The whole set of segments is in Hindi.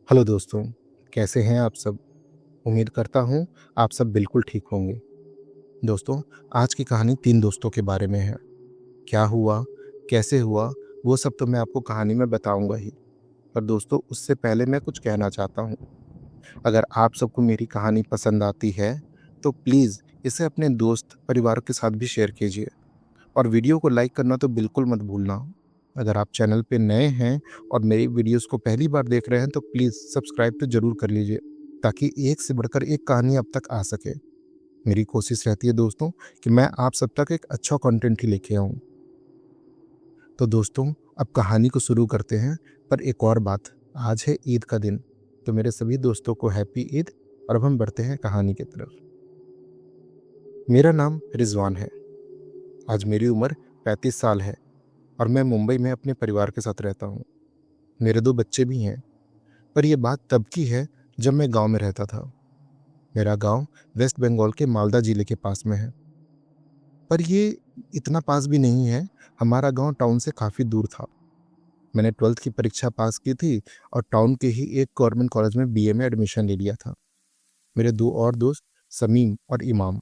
हेलो दोस्तों, कैसे हैं आप सब? उम्मीद करता हूँ आप सब बिल्कुल ठीक होंगे। दोस्तों, आज की कहानी 3 दोस्तों के बारे में है। क्या हुआ, कैसे हुआ, वो सब तो मैं आपको कहानी में बताऊँगा ही। पर दोस्तों, उससे पहले मैं कुछ कहना चाहता हूँ। अगर आप सबको मेरी कहानी पसंद आती है, तो प्लीज़ इसे अपने दोस्त, परिवार के साथ भी शेयर कीजिए और वीडियो को लाइक करना तो बिल्कुल मत भूलना। अगर आप चैनल पे नए हैं और मेरी वीडियोज़ को पहली बार देख रहे हैं, तो प्लीज़ सब्सक्राइब तो ज़रूर कर लीजिए, ताकि एक से बढ़कर एक कहानी अब तक आ सके। मेरी कोशिश रहती है दोस्तों कि मैं आप सब तक एक अच्छा कंटेंट ही लेके आऊँ। तो दोस्तों, अब कहानी को शुरू करते हैं, पर एक और बात, आज है ईद का दिन, तो मेरे सभी दोस्तों को हैप्पी ईद। और अब हम बढ़ते हैं कहानी की तरफ। मेरा नाम रिज़वान है। आज मेरी उम्र 35 साल है और मैं मुंबई में अपने परिवार के साथ रहता हूँ। मेरे 2 बच्चे भी हैं, पर यह बात तब की है जब मैं गाँव में रहता था। मेरा गाँव वेस्ट बंगाल के मालदा ज़िले के पास में है। पर ये इतना पास भी नहीं है, हमारा गाँव टाउन से काफ़ी दूर था। मैंने 12th की परीक्षा पास की थी और टाउन के ही एक गवर्नमेंट कॉलेज में बीए में एडमिशन ले लिया था। मेरे 2 और दोस्त समीम और इमाम,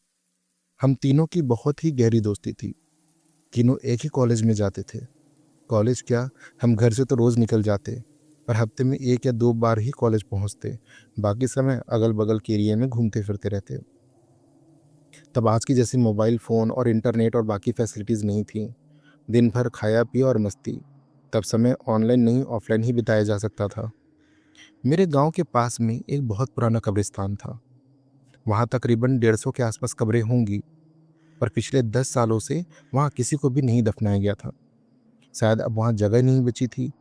हम तीनों की बहुत ही गहरी दोस्ती थी। तीनों एक ही कॉलेज में जाते थे। कॉलेज क्या, हम घर से तो रोज़ निकल जाते, पर हफ्ते में 1 या 2 बार ही कॉलेज पहुंचते। बाकी समय अगल-बगल के एरिया में घूमते-फिरते रहते। तब आज की जैसी मोबाइल फ़ोन और इंटरनेट और बाकी फैसिलिटीज़ नहीं थी। दिन भर खाया-पिया और मस्ती। तब समय ऑनलाइन नहीं, ऑफलाइन ही बिताया जा सकता था। मेरे गाँव के पास में एक बहुत पुराना कब्रिस्तान था। वहाँ तकरीबन 150 के आसपास कब्रें होंगी, पर पिछले 10 सालों से वहाँ किसी को भी नहीं दफनाया गया था। शायद अब वहाँ जगह नहीं बची थी।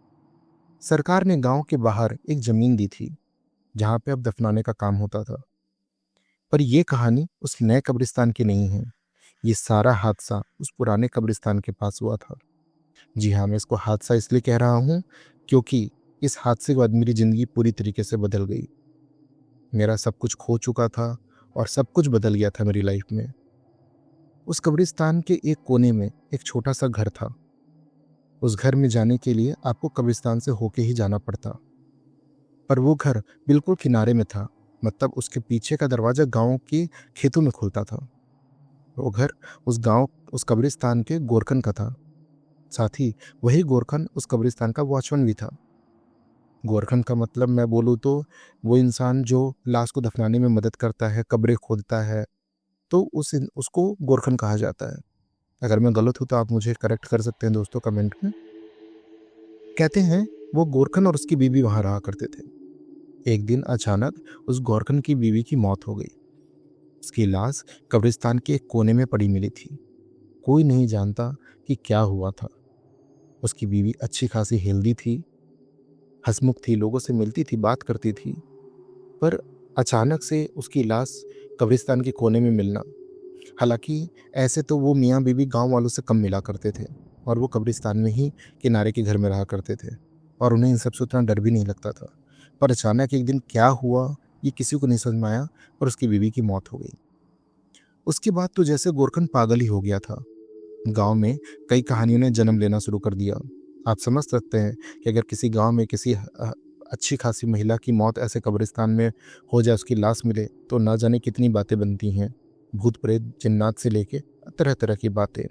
सरकार ने गाँव के बाहर एक ज़मीन दी थी, जहाँ पे अब दफनाने का काम होता था। पर ये कहानी उस नए कब्रिस्तान की नहीं है। ये सारा हादसा उस पुराने कब्रिस्तान के पास हुआ था। जी हाँ, मैं इसको हादसा इसलिए कह रहा हूँ, क्योंकि इस हादसे के बाद मेरी ज़िंदगी पूरी तरीके से बदल गई। मेरा सब कुछ खो चुका था और सब कुछ बदल गया था मेरी लाइफ में। उस कब्रिस्तान के एक कोने में एक छोटा-सा घर था। उस घर में जाने के लिए आपको कब्रिस्तान से होके ही जाना पड़ता। पर वो घर बिल्कुल किनारे में था, मतलब उसके पीछे का दरवाज़ा गाँव के खेतों में खुलता था। वो घर उस कब्रिस्तान के गोरखन का था। साथ ही वही गोरखन उस कब्रिस्तान का वॉचमैन भी था। गोरखन का मतलब मैं बोलूँ तो वो इंसान जो लाश को दफनाने में मदद करता है, कब्रें खोदता है, तो उसको गोरखन कहा जाता है। अगर मैं गलत हूँ तो आप मुझे करेक्ट कर सकते हैं दोस्तों कमेंट में। कहते हैं वो गोरखन और उसकी बीवी वहाँ रहा करते थे। एक दिन अचानक उस गोरखन की बीवी की मौत हो गई। उसकी लाश कब्रिस्तान के एक कोने में पड़ी मिली थी। कोई नहीं जानता कि क्या हुआ था। उसकी बीवी अच्छी खासी हेल्दी थी, हंसमुख थी, लोगों से मिलती थी, बात करती थी। पर अचानक से उसकी लाश कब्रिस्तान के कोने में मिलना। हालांकि ऐसे तो वो मियाँ बीवी गांव वालों से कम मिला करते थे और वो कब्रिस्तान में ही किनारे के घर में रहा करते थे और उन्हें इन सब से उतना डर भी नहीं लगता था। पर अचानक एक दिन क्या हुआ, ये किसी को नहीं समझ में आया और उसकी बीवी की मौत हो गई। उसके बाद तो जैसे गोरखन पागल ही हो गया था। गांव में कई कहानियों ने जन्म लेना शुरू कर दिया। आप समझ सकते हैं कि अगर किसी गांव में किसी अच्छी खासी महिला की मौत ऐसे कब्रिस्तान में हो जाए, उसकी लाश मिले, तो ना जाने कितनी बातें बनती हैं। भूत प्रेत जिन्नात से लेके तरह तरह की बातें।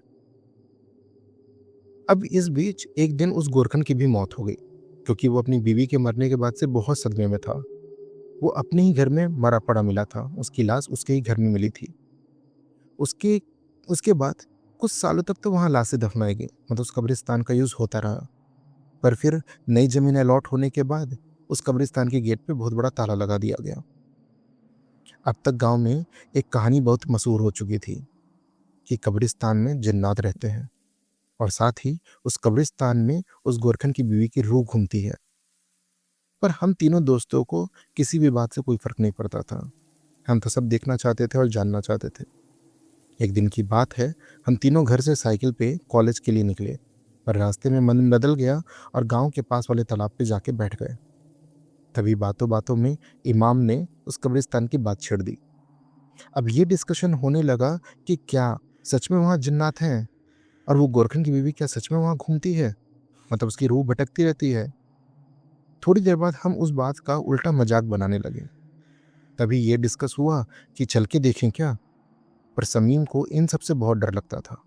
अब इस बीच एक दिन उस गोरखन की भी मौत हो गई, क्योंकि वो अपनी बीवी के मरने के बाद से बहुत सदमे में था। वो अपने ही घर में मरा पड़ा मिला था, उसकी लाश उसके ही घर में मिली थी। उसके उसके बाद कुछ सालों तक तो वहाँ लाशें दफनाई गई, मतलब उस कब्रिस्तान का यूज़ होता रहा। पर फिर नई ज़मीन अलॉट होने के बाद उस कब्रिस्तान के गेट पे बहुत बड़ा ताला लगा दिया गया। अब तक गाँव में एक कहानी बहुत मशहूर हो चुकी थी कि कब्रिस्तान में जिन्नात रहते हैं और साथ ही उस कब्रिस्तान में उस गोरखन की बीवी की रूह घूमती है। पर हम तीनों दोस्तों को किसी भी बात से कोई फ़र्क नहीं पड़ता था। हम तो सब देखना चाहते थे और जानना चाहते थे। एक दिन की बात है, हम तीनों घर से साइकिल पे कॉलेज के लिए निकले, पर रास्ते में मन बदल गया और गांव के पास वाले तालाब पे जाके बैठ गए। तभी बातों बातों में इमाम ने उस कब्रिस्तान की बात छेड़ दी। अब ये डिस्कशन होने लगा कि क्या सच में वहाँ जिन्नात हैं और वो गोरखन की बीवी क्या सच में वहाँ घूमती है, मतलब उसकी रूह भटकती रहती है। थोड़ी देर बाद हम उस बात का उल्टा मजाक बनाने लगे। तभी ये डिस्कस हुआ कि चल के देखें क्या, पर समीम को इन सब से बहुत डर लगता था,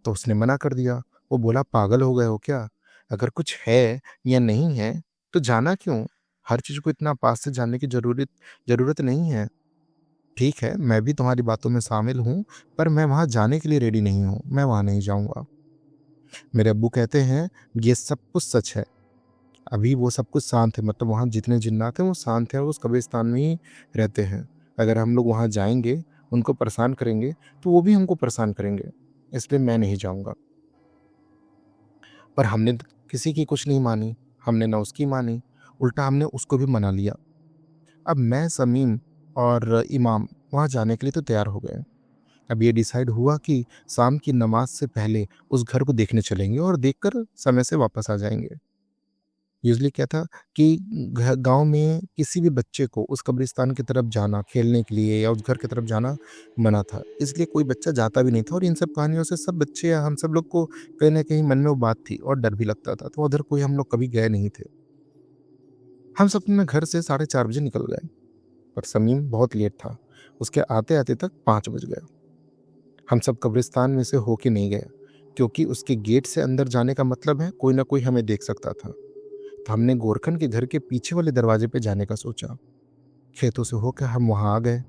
तो उसने मना कर दिया। वो बोला, पागल हो गए हो क्या? अगर कुछ है या नहीं है तो जाना क्यों? हर चीज को इतना पास से जानने की जरूरत जरूरत नहीं है। ठीक है, मैं भी तुम्हारी बातों में शामिल हूँ, पर मैं वहां जाने के लिए रेडी नहीं हूँ, मैं वहां नहीं जाऊंगा। मेरे अब्बू कहते हैं ये सब कुछ सच है। अभी वो सब कुछ शांत है, मतलब वहाँ जितने जिन्नात हैं वो शांत हैं और उस कब्रिस्तान में ही रहते हैं। अगर हम लोग वहाँ जाएंगे, उनको परेशान करेंगे, तो वो भी हमको परेशान करेंगे, इसलिए मैं नहीं जाऊंगा। पर हमने तो किसी की कुछ नहीं मानी, हमने ना उसकी मानी, उल्टा हमने उसको भी मना लिया। अब मैं, समीम और इमाम वहाँ जाने के लिए तो तैयार हो गए। अब ये डिसाइड हुआ कि शाम की नमाज से पहले उस घर को देखने चलेंगे और देखकर समय से वापस आ जाएंगे। यूजली क्या था कि गांव में किसी भी बच्चे को उस कब्रिस्तान की तरफ जाना खेलने के लिए या उस घर की तरफ जाना मना था, इसलिए कोई बच्चा जाता भी नहीं था। और इन सब कहानियों से सब बच्चे या हम सब लोग को कहीं ना कहीं मन में वो बात थी और डर भी लगता था, तो उधर कोई हम लोग कभी गए नहीं थे। हम सब में घर से 4:30 बजे निकल गए, पर समीम बहुत लेट था। उसके आते आते तक 5 बज गए। हम सब कब्रिस्तान में से होके नहीं गए, क्योंकि उसके गेट से अंदर जाने का मतलब है कोई ना कोई हमें देख सकता था। तो हमने गोरखन के घर के पीछे वाले दरवाजे पे जाने का सोचा। खेतों से होकर हम वहां आ गए,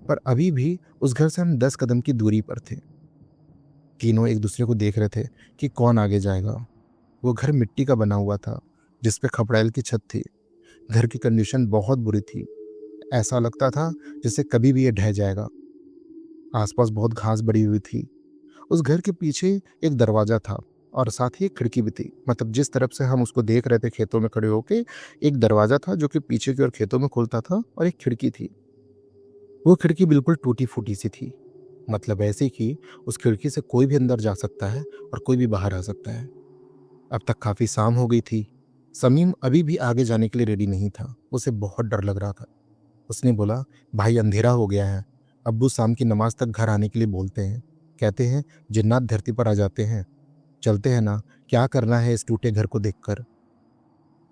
पर अभी भी उस घर से हम 10 कदम की दूरी पर थे। तीनों एक दूसरे को देख रहे थे कि कौन आगे जाएगा। वो घर मिट्टी का बना हुआ था, जिसपे खपड़ैल की छत थी। घर की कंडीशन बहुत बुरी थी, ऐसा लगता था जैसे कभी भी ये ढह जाएगा। आसपास बहुत घास बड़ी हुई थी। उस घर के पीछे एक दरवाजा था और साथ ही एक खिड़की भी थी, मतलब जिस तरफ से हम उसको देख रहे थे खेतों में खड़े होके, एक दरवाजा था जो कि पीछे की ओर खेतों में खुलता था और एक खिड़की थी। वो खिड़की बिल्कुल टूटी फूटी सी थी, मतलब ऐसी कि उस खिड़की से कोई भी अंदर जा सकता है और कोई भी बाहर आ सकता है। अब तक काफी शाम हो गई थी। समीम अभी भी आगे जाने के लिए रेडी नहीं था, उसे बहुत डर लग रहा था। उसने बोला, भाई अंधेरा हो गया है, अब्बू शाम की नमाज तक घर आने के लिए बोलते हैं, कहते हैं जिन्नात धरती पर आ जाते हैं, चलते हैं ना, क्या करना है इस टूटे घर को देखकर।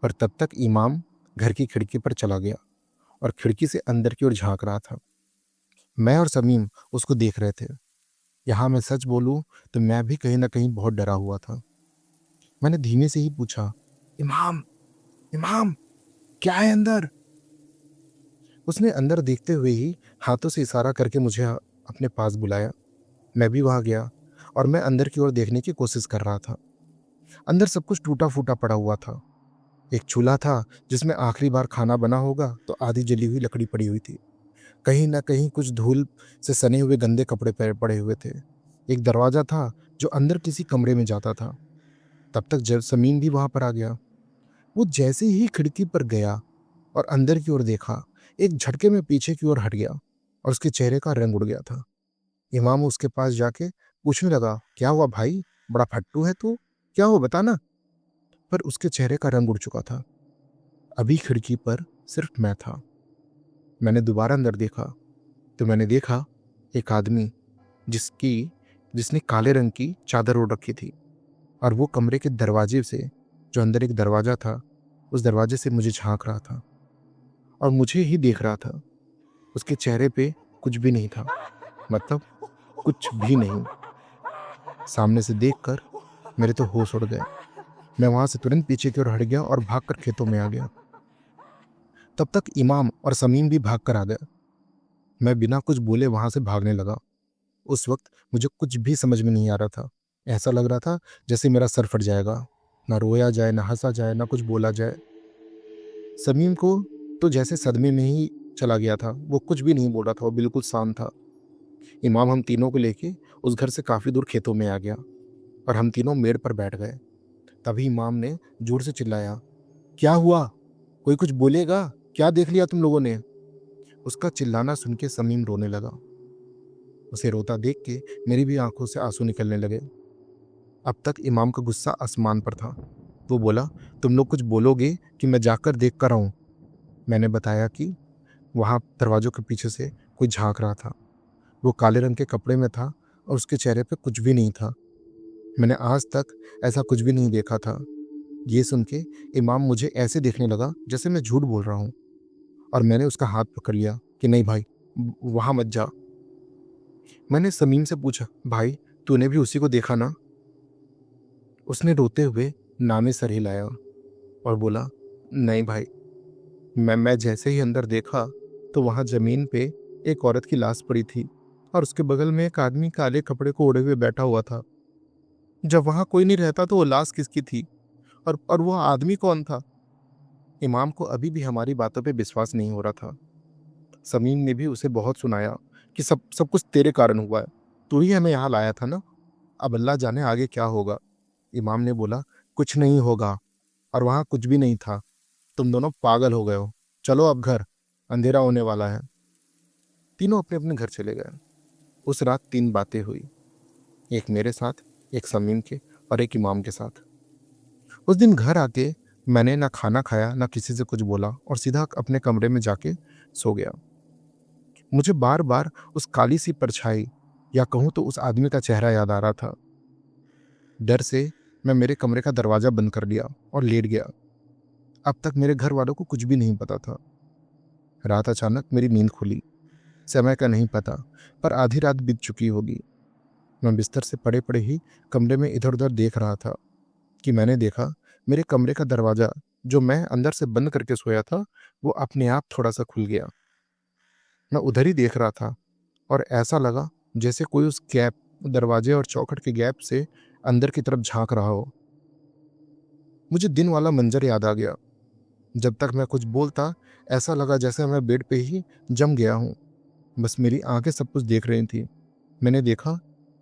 पर तब तक इमाम घर की खिड़की पर चला गया और खिड़की से अंदर की ओर झांक रहा था। मैं और समीम उसको देख रहे थे। यहाँ मैं सच बोलूं तो मैं भी कहीं ना कहीं बहुत डरा हुआ था। मैंने धीमे से ही पूछा, इमाम, इमाम, क्या है अंदर? उसने अंदर देखते हुए ही हाथों से इशारा करके मुझे अपने पास बुलाया। मैं भी वहां गया और मैं अंदर की ओर देखने की कोशिश कर रहा था। अंदर सब कुछ टूटा फूटा पड़ा हुआ था। एक चूल्हा था जिसमें आखिरी बार खाना बना होगा, तो आधी जली हुई लकड़ी पड़ी हुई थी। कहीं ना कहीं कुछ धूल से सने हुए गंदे कपड़े पड़े हुए थे। एक दरवाजा था जो अंदर किसी कमरे में जाता था। तब तक जब समीम भी वहां पर आ गया। वो जैसे ही खिड़की पर गया और अंदर की ओर देखा, एक झटके में पीछे की ओर हट गया और उसके चेहरे का रंग उड़ गया था। इमाम उसके पास जाके पूछने लगा, क्या हुआ भाई, बड़ा फट्टू है तू, क्या हुआ बता ना। पर उसके चेहरे का रंग उड़ चुका था। अभी खिड़की पर सिर्फ मैं था। मैंने दोबारा अंदर देखा तो मैंने देखा एक आदमी जिसकी जिसने काले रंग की चादर ओढ़ रखी थी, और वो कमरे के दरवाजे से, जो अंदर एक दरवाजा था, उस दरवाजे से मुझे झांक रहा था और मुझे ही देख रहा था। उसके चेहरे पे कुछ भी नहीं था, मतलब कुछ भी नहीं। सामने से देखकर मेरे तो होश उड़ गए। मैं वहां से तुरंत पीछे की ओर हट गया और भागकर खेतों में आ गया। तब तक इमाम और समीम भी भागकर आ गए। मैं बिना कुछ बोले वहां से भागने लगा। उस वक्त मुझे कुछ भी समझ में नहीं आ रहा था। ऐसा लग रहा था जैसे मेरा सर फट जाएगा, ना रोया जाए, ना हंसा जाए, ना कुछ बोला जाए। समीम को तो जैसे सदमे में ही चला गया था, वो कुछ भी नहीं बोल रहा था, वो बिल्कुल शांत था। इमाम हम तीनों को लेके उस घर से काफी दूर खेतों में आ गया और हम तीनों मेड़ पर बैठ गए। तभी इमाम ने जोर से चिल्लाया, क्या हुआ, कोई कुछ बोलेगा, क्या देख लिया तुम लोगों ने? उसका चिल्लाना सुन के समीम रोने लगा। उसे रोता देख के मेरी भी आंखों से आंसू निकलने लगे। अब तक इमाम का गुस्सा आसमान पर था। वो बोला, तुम लोग कुछ बोलोगे कि मैं जाकर देख कर आऊं? मैंने बताया कि वहां दरवाजों के पीछे से कोई झांक रहा था। वो काले रंग के कपड़े में था और उसके चेहरे पे कुछ भी नहीं था। मैंने आज तक ऐसा कुछ भी नहीं देखा था। ये सुन के इमाम मुझे ऐसे देखने लगा जैसे मैं झूठ बोल रहा हूँ, और मैंने उसका हाथ पकड़ लिया कि नहीं भाई, वहाँ मत जा। मैंने समीम से पूछा, भाई तूने भी उसी को देखा ना? उसने रोते हुए नामे सर हिलाया और बोला, नहीं भाई, मैं जैसे ही अंदर देखा तो वहाँ जमीन पे एक औरत की लाश पड़ी थी और उसके बगल में एक आदमी काले कपड़े को ओढ़े हुए बैठा हुआ था। जब वहाँ कोई नहीं रहता तो वो लाश किसकी थी, और वो आदमी कौन था? इमाम को अभी भी हमारी बातों पे विश्वास नहीं हो रहा था। समीम ने भी उसे बहुत सुनाया कि सब सब कुछ तेरे कारण हुआ है, तू ही हमें यहाँ लाया था ना, अब अल्लाह जाने आगे क्या होगा। इमाम ने बोला, कुछ नहीं होगा, और वहाँ कुछ भी नहीं था, तुम दोनों पागल हो गए हो, चलो अब घर, अंधेरा होने वाला है। तीनों अपने अपने घर चले गए। उस रात 3 बातें हुई, एक मेरे साथ, एक समीम के, और एक इमाम के साथ। उस दिन घर आके मैंने ना खाना खाया ना किसी से कुछ बोला और सीधा अपने कमरे में जाके सो गया। मुझे बार बार उस काली सी परछाई, या कहूँ तो उस आदमी का चेहरा याद आ रहा था। डर से मैं मेरे कमरे का दरवाजा बंद कर लिया और लेट गया। अब तक मेरे घर वालों को कुछ भी नहीं पता था। रात अचानक मेरी नींद खुली। समय का नहीं पता, पर आधी रात बीत चुकी होगी। मैं बिस्तर से पड़े पड़े ही कमरे में इधर उधर देख रहा था कि मैंने देखा मेरे कमरे का दरवाजा, जो मैं अंदर से बंद करके सोया था, वो अपने आप थोड़ा सा खुल गया। मैं उधर ही देख रहा था और ऐसा लगा जैसे कोई उस गैप, दरवाजे और चौखट के गैप से अंदर की तरफ झांक रहा हो। मुझे दिन वाला मंजर याद आ गया। जब तक मैं कुछ बोलता, ऐसा लगा जैसे मैं बेड पे ही जम गया हूँ। बस मेरी आंखें सब कुछ देख रही थी। मैंने देखा,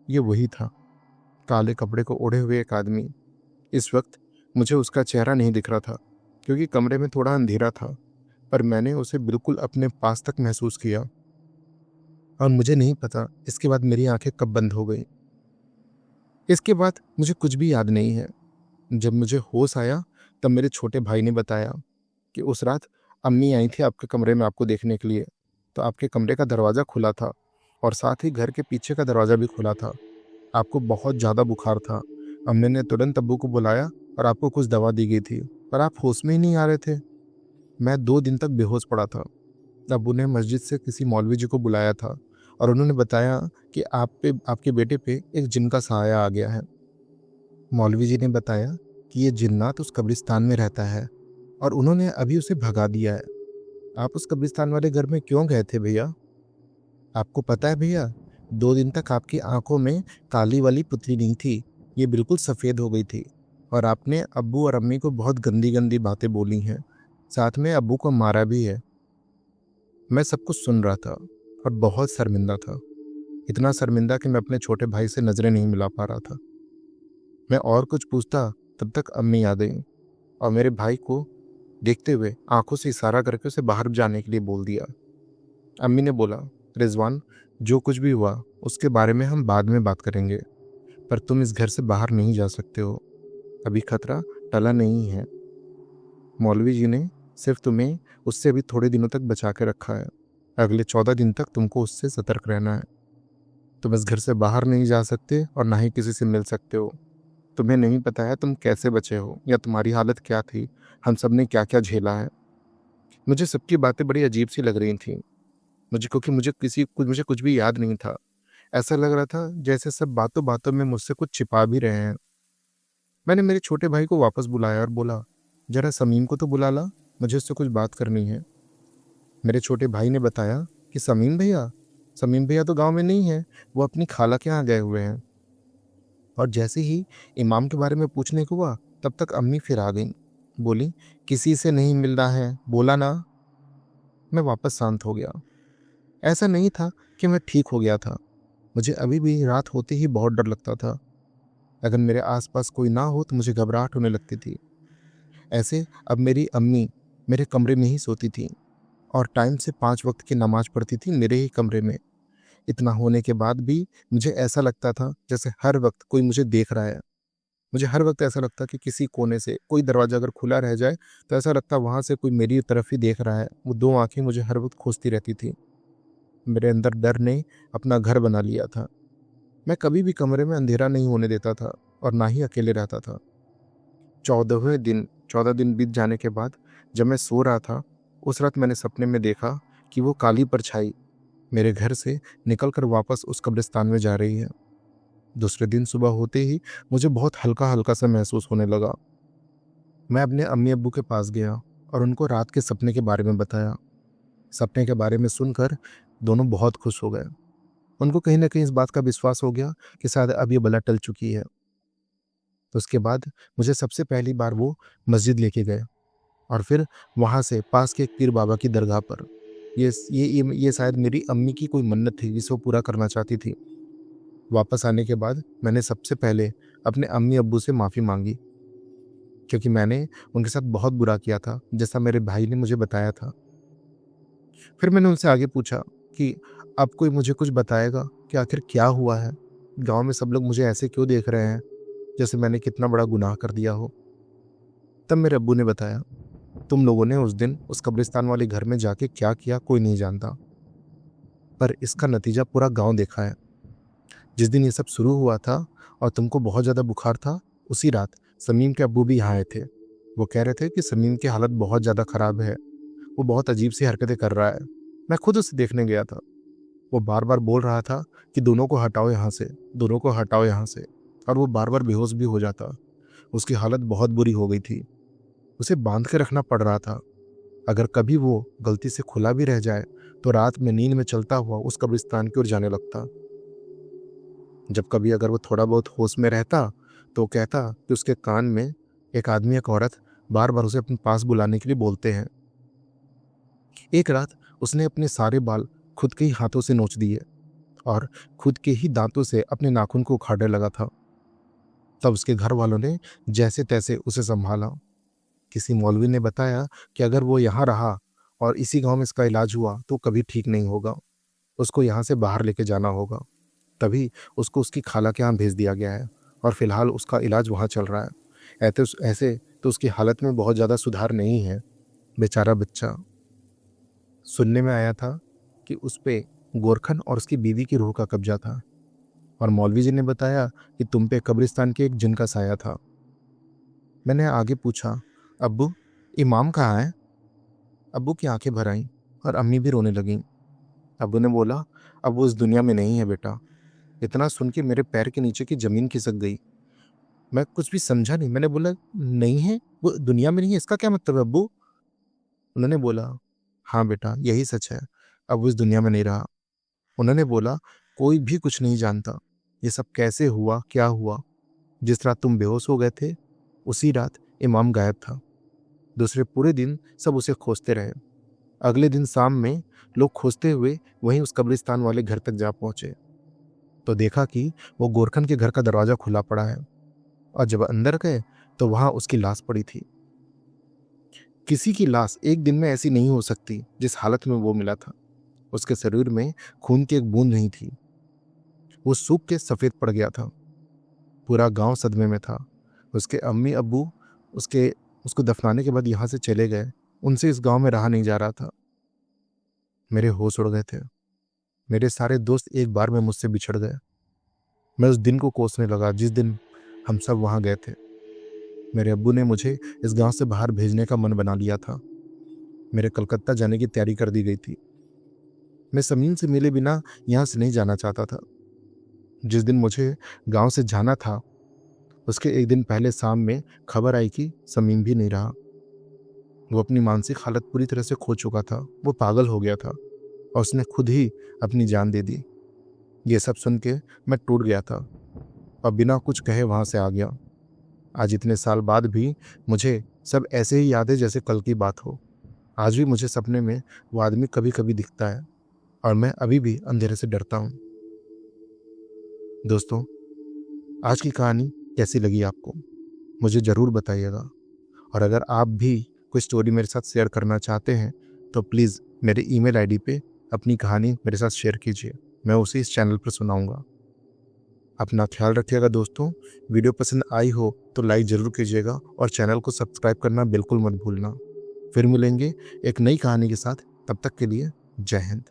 ये वही था, काले कपड़े को ओढ़े हुए एक आदमी। इस वक्त मुझे उसका चेहरा नहीं दिख रहा था क्योंकि कमरे में थोड़ा अंधेरा था, पर मैंने उसे बिल्कुल अपने पास तक महसूस किया। और मुझे नहीं पता इसके बाद मेरी आंखें कब बंद हो गई। इसके बाद मुझे कुछ भी याद नहीं है। जब मुझे होश आया तब मेरे छोटे भाई ने बताया कि उस रात अम्मी आई थी आपके कमरे में आपको देखने के लिए, तो आपके कमरे का दरवाज़ा खुला था और साथ ही घर के पीछे का दरवाज़ा भी खुला था। आपको बहुत ज़्यादा बुखार था। अम्मी ने तुरंत अब्बू को बुलाया और आपको कुछ दवा दी गई थी, पर आप होश में ही नहीं आ रहे थे। मैं 2 दिन तक बेहोश पड़ा था। अब्बू ने मस्जिद से किसी मौलवी जी को बुलाया था और उन्होंने बताया कि आपके बेटे पे एक जिन का साया आ गया है। मौलवी जी ने बताया कि ये जिन्नात उस कब्रिस्तान में रहता है और उन्होंने अभी उसे भगा दिया है। आप उस कब्रिस्तान वाले घर में क्यों गए थे भैया? आपको पता है भैया, 2 दिन तक आपकी आंखों में काली वाली पुतली नहीं थी, ये बिल्कुल सफ़ेद हो गई थी, और आपने अब्बू और अम्मी को बहुत गंदी गंदी बातें बोली हैं, साथ में अब्बू को मारा भी है। मैं सब कुछ सुन रहा था और बहुत शर्मिंदा था, इतना शर्मिंदा कि मैं अपने छोटे भाई से नज़रें नहीं मिला पा रहा था। मैं और कुछ पूछता तब तक अम्मी आ गई और मेरे भाई को देखते हुए आंखों से इशारा करके उसे बाहर जाने के लिए बोल दिया। अम्मी ने बोला, रिजवान, जो कुछ भी हुआ उसके बारे में हम बाद में बात करेंगे, पर तुम इस घर से बाहर नहीं जा सकते हो, अभी खतरा टला नहीं है। मौलवी जी ने सिर्फ तुम्हें उससे अभी थोड़े दिनों तक बचा के रखा है, अगले 14 दिन तक तुमको उससे सतर्क रहना है। तुम इस घर से बाहर नहीं जा सकते और ना ही किसी से मिल सकते हो। तुम्हें नहीं पता है तुम कैसे बचे हो या तुम्हारी हालत क्या थी, हम सब ने क्या क्या झेला है। मुझे सबकी बातें बड़ी अजीब सी लग रही थी, क्योंकि मुझे कुछ भी याद नहीं था। ऐसा लग रहा था जैसे सब बातों बातों में मुझसे कुछ छिपा भी रहे हैं। मैंने मेरे छोटे भाई को वापस बुलाया और बोला, जरा समीम को तो बुला ला, मुझे उससे कुछ बात करनी है। मेरे छोटे भाई ने बताया कि समीम भैया तो गांव में नहीं है, वो अपनी खाला के यहाँ गए हुए हैं। और जैसे ही इमाम के बारे में पूछने को हुआ तब तक अम्मी फिर आ गई, बोली, किसी से नहीं मिलना है, बोला ना। मैं वापस शांत हो गया। ऐसा नहीं था कि मैं ठीक हो गया था, मुझे अभी भी रात होते ही बहुत डर लगता था। अगर मेरे आसपास कोई ना हो तो मुझे घबराहट होने लगती थी। ऐसे अब मेरी अम्मी मेरे कमरे में ही सोती थी और टाइम से 5 वक्त की नमाज पढ़ती थी मेरे ही कमरे में। इतना होने के बाद भी मुझे ऐसा लगता था जैसे हर वक्त कोई मुझे देख रहा है। मुझे हर वक्त ऐसा लगता कि किसी कोने से कोई दरवाज़ा अगर खुला रह जाए तो ऐसा लगता वहाँ से कोई मेरी तरफ ही देख रहा है। वो 2 आंखें मुझे हर वक्त खोजती रहती थी। मेरे अंदर डर ने अपना घर बना लिया था। मैं कभी भी कमरे में अंधेरा नहीं होने देता था और ना ही अकेले रहता था। 14 दिन बीत जाने के बाद जब मैं सो रहा था, उस रात मैंने सपने में देखा कि वो काली परछाई मेरे घर से निकलकर वापस उस कब्रिस्तान में जा रही है। दूसरे दिन सुबह होते ही मुझे बहुत हल्का हल्का सा महसूस होने लगा। मैं अपने अम्मी अब्बू के पास गया और उनको रात के सपने के बारे में बताया। सपने के बारे में सुनकर दोनों बहुत खुश हो गए। उनको कहीं ना कहीं इस बात का विश्वास हो गया कि शायद अब ये बला टल चुकी है। तो उसके बाद मुझे सबसे पहली बार वो मस्जिद लेके गए और फिर वहाँ से पास के एक पीर बाबा की दरगाह पर। ये शायद मेरी अम्मी की कोई मन्नत थी जिसे वो पूरा करना चाहती थी। वापस आने के बाद मैंने सबसे पहले अपने अम्मी अब्बू से माफ़ी मांगी, क्योंकि मैंने उनके साथ बहुत बुरा किया था, जैसा मेरे भाई ने मुझे बताया था। फिर मैंने उनसे आगे पूछा कि अब कोई मुझे कुछ बताएगा कि आखिर क्या हुआ है? गांव में सब लोग मुझे ऐसे क्यों देख रहे हैं, जैसे मैंने कितना बड़ा गुनाह कर दिया हो। तब मेरे अब्बू ने बताया, तुम लोगों ने उस दिन उस कब्रिस्तान वाले घर में जाके क्या किया कोई नहीं जानता, पर इसका नतीजा पूरा गांव देखा है। जिस दिन ये सब शुरू हुआ था और तुमको बहुत ज़्यादा बुखार था, उसी रात समीम के अब्बू भी यहाँ आए थे। वो कह रहे थे कि समीम की हालत बहुत ज़्यादा ख़राब है, वो बहुत अजीब सी हरकतें कर रहा है। मैं खुद उसे देखने गया था। वो बार बार बोल रहा था कि दोनों को हटाओ यहाँ से, दोनों को हटाओ यहाँ से, और वो बार बार बेहोश भी हो जाता। उसकी हालत बहुत बुरी हो गई थी। उसे बांध के रखना पड़ रहा था। अगर कभी वो गलती से खुला भी रह जाए तो रात में नींद में चलता हुआ उस कब्रिस्तान की ओर जाने लगता। जब कभी अगर वो थोड़ा बहुत होश में रहता तो कहता कि उसके कान में एक आदमी एक औरत बार बार उसे अपने पास बुलाने के लिए बोलते हैं। एक रात उसने अपने सारे बाल खुद के ही हाथों से नोच दिए और खुद के ही दांतों से अपने नाखून को उखाड़ने लगा था। तब उसके घर वालों ने जैसे तैसे उसे संभाला। किसी मौलवी ने बताया कि अगर वो यहाँ रहा और इसी गांव में इसका इलाज हुआ तो कभी ठीक नहीं होगा, उसको यहाँ से बाहर लेके जाना होगा। तभी उसको उसकी खाला के यहाँ भेज दिया गया है और फिलहाल उसका इलाज वहाँ चल रहा है। ऐसे तो उसकी हालत में बहुत ज़्यादा सुधार नहीं है। बेचारा बच्चा। सुनने में आया था कि उस पे गोरखन और उसकी बीवी की रूह का कब्जा था, और मौलवी जी ने बताया कि तुम पे कब्रिस्तान के एक जिन का साया था। मैंने आगे पूछा, अब्बू इमाम कहाँ है? अब्बू की आंखें भर आईं और अम्मी भी रोने लगीं। अब्बू ने बोला, अब वो इस दुनिया में नहीं है बेटा। इतना सुन के मेरे पैर के नीचे की जमीन खिसक गई। मैं कुछ भी समझा नहीं। मैंने बोला, नहीं है, वो दुनिया में नहीं है, इसका क्या मतलब है अब्बू? उन्होंने बोला, हाँ बेटा यही सच है, अब वो इस दुनिया में नहीं रहा। उन्होंने बोला, कोई भी कुछ नहीं जानता ये सब कैसे हुआ, क्या हुआ। जिस रात तुम बेहोश हो गए थे उसी रात इमाम गायब था। दूसरे पूरे दिन सब उसे खोजते रहे। अगले दिन शाम में लोग खोजते हुए वहीं उस कब्रिस्तान वाले घर तक जा पहुंचे तो देखा कि वो गोरखन के घर का दरवाजा खुला पड़ा है, और जब अंदर गए तो वहां उसकी लाश पड़ी थी। किसी की लाश एक दिन में ऐसी नहीं हो सकती जिस हालत में वो मिला था। उसके शरीर में खून की एक बूंद नहीं थी। वो सूख के सफेद पड़ गया था। पूरा गांव सदमे में था। उसके अम्मी अब्बू उसके उसको दफनाने के बाद यहाँ से चले गए। उनसे इस गांव में रहा नहीं जा रहा था। मेरे होश उड़ गए थे। मेरे सारे दोस्त एक बार में मुझसे बिछड़ गए। मैं उस दिन को कोसने लगा जिस दिन हम सब वहाँ गए थे। मेरे अब्बू ने मुझे इस गांव से बाहर भेजने का मन बना लिया था। मेरे कलकत्ता जाने की तैयारी कर दी गई थी। मैं समीन से मिले बिना यहाँ से नहीं जाना चाहता था। जिस दिन मुझे गांव से जाना था उसके एक दिन पहले शाम में खबर आई कि समीम भी नहीं रहा। वो अपनी मानसिक हालत पूरी तरह से खो चुका था। वो पागल हो गया था और उसने खुद ही अपनी जान दे दी। ये सब सुन के मैं टूट गया था और बिना कुछ कहे वहाँ से आ गया। आज इतने साल बाद भी मुझे सब ऐसे ही याद है जैसे कल की बात हो। आज भी मुझे सपने में वो आदमी कभी कभी दिखता है और मैं अभी भी अंधेरे से डरता हूँ। दोस्तों, आज की कहानी कैसी लगी आपको मुझे ज़रूर बताइएगा, और अगर आप भी कोई स्टोरी मेरे साथ शेयर करना चाहते हैं तो प्लीज़ मेरे ईमेल आईडी पे अपनी कहानी मेरे साथ शेयर कीजिए। मैं उसे इस चैनल पर सुनाऊंगा। अपना ख्याल रखिएगा दोस्तों। वीडियो पसंद आई हो तो लाइक ज़रूर कीजिएगा और चैनल को सब्सक्राइब करना बिल्कुल मत भूलना। फिर मिलेंगे एक नई कहानी के साथ। तब तक के लिए जय हिंद।